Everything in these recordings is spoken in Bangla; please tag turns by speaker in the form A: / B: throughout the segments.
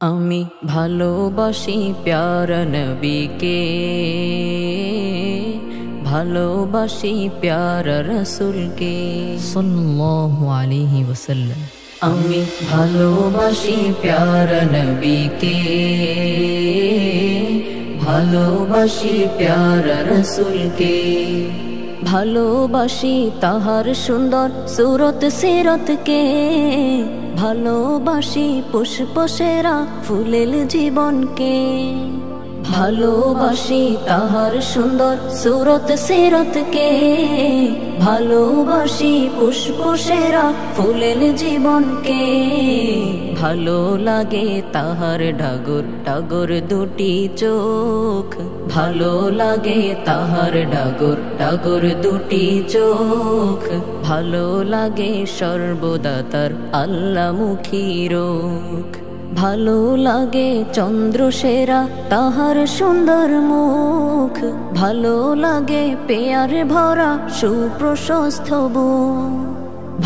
A: আমি ভালোবাসি প্যারা নবীকে, ভালোবাসি প্যারা রাসূলকে সাল্লাল্লাহু আলাইহি ওয়াসাল্লাম। আমি ভালোবাসি প্যারা নবীকে, ভালোবাসি প্যারা রাসূলকে। ভালোবাসি তাহার সুন্দর সুরত সিরতকে, ভালোবাসি পুষ্প সেরা ফুলেল জীবনকে। ভালোবাসি তাহার সুন্দর সুরত সিরতকে, ভালোবাসি পুষ্প সেরা ফুলেল জীবনকে। ভালো লাগে তাহার ডাগর ডাগর দুটি চোখ, ভালো লাগে তাহার ডাগর ডাগর দুটি চোখ। ভালো লাগে সর্বদা তার আল্লাহমুখী রোখ, ভালো লাগে চন্দ্র সেরা তাহার সুন্দর মুখ। ভালো লাগে পেয়ার ভরা সুপ্রশস্ত বুক,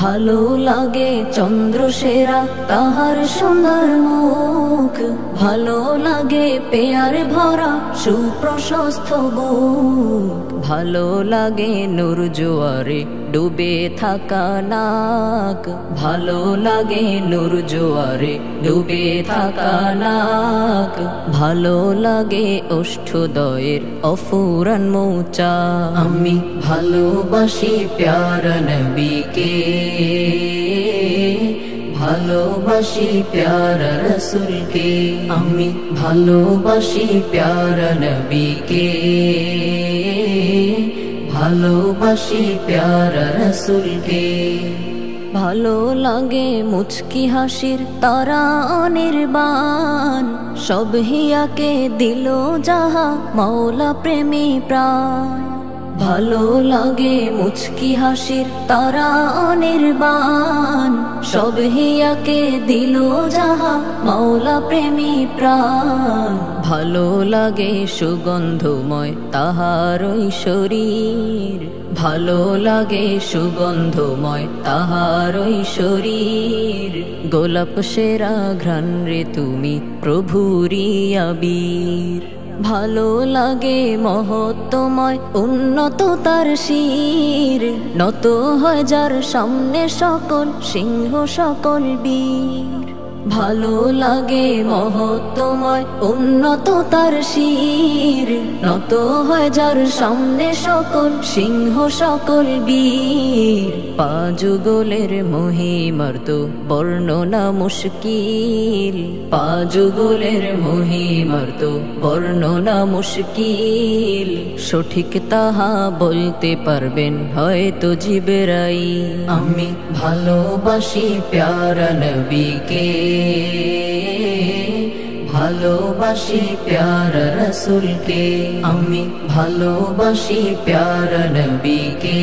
A: ভালো লাগে চন্দ্র সেরা তাহার সুন্দর মুখ। ভালো লাগে পেয়ার ভরা সুপ্রশস্ত বুক, ভালো লাগে নূর জোয়ারে ডুবে থাকা নাক। ভালো লাগে নূর জোয়ারে ডুবে থাকা নাক, ভালো লাগে ওষ্ঠদয়ের অফুরান মৌচা। আমি ভালোবাসি প্যারা নবীকে, ভালোবাসি প্যারা রাসূলকে। আমি ভালোবাসি প্যারা নবীকে, ভালোবাসি প্যারা রাসূলকে। ভালো লাগে মুচকি হাসির তারা অনির্বাণ, সব হিয়াকে দিল যাহা মাওলা প্রেমী প্রাণ। ভালো লাগে মুচকি হাসির তারা অনির্বাণ, সব হিয়াকে দিল যাহা মাওলা প্রেমী প্রাণ। ভালো লাগে সুগন্ধময় তাহার শরীর, ভালো লাগে সুগন্ধময় তাহার শরীর। গোলাপ সেরা ঘ্রাণ রে তুমি প্রভুরি আবির। ভালো লাগে মহত্বময় উন্নত তার শির, নত হয় যার সামনে সকল সিংহ সকল বীর। ভালো লাগে মহত্বময় উন্নত তার শির, নত হয় যার সামনে সকল সিংহ সকল বীর। পাযুগলের মহিমার তো বর্ণনা মুশকিল, পাযুগলের মহিমার তো বর্ণনা মুশকিল। সঠিক তাহা বলতে পারবেন হয়তো জিবরাইল। আমি ভালোবাসি প্যারা নবীকে, ভালোবাসি প্যারা রাসূলকে। আমি ভালোবাসি প্যারা নবীকে,